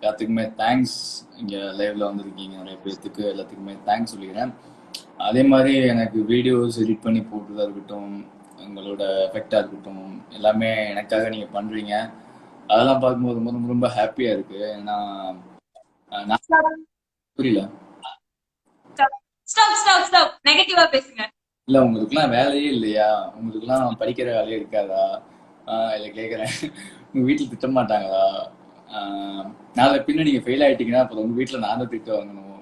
எல்லாத்துக்குமே தேங்க்ஸ். இங்கே லைவ்ல வந்திருக்கீங்க நிறைய பேர்த்துக்கு எல்லாத்துக்குமே தேங்க்ஸ் சொல்லிக்கிறேன். அதே மாதிரி எனக்கு வீடியோஸ் எடிட் பண்ணி போட்டுறதா இருக்கட்டும், உங்களோட எஃபெக்டாக இருக்கட்டும், எல்லாமே எனக்காக நீங்கள் பண்ணுறீங்க. அதெல்லாம் பார்க்கும்போது ரொம்ப ரொம்ப ரொம்ப ஹாப்பியாக இருக்குது. ஏன்னா நான் புரியல. ஸ்டாப் ஸ்டாப் ஸ்டாப் நெகட்டிவா பேசுங்க. இல்லை உங்களுக்குலாம் வேலையே இல்லையா? உங்களுக்குலாம் படிக்கிற வேலையே இருக்காதா? இல்லை கேட்குறேன், உங்கள் வீட்டில் திட்ட மாட்டாங்களா? நாளை பின்ன நீங்கள் ஃபெயில் ஆகிட்டீங்கன்னா அப்புறம் உங்கள் வீட்டில் நான் தான் திட்டு வாங்கணும்.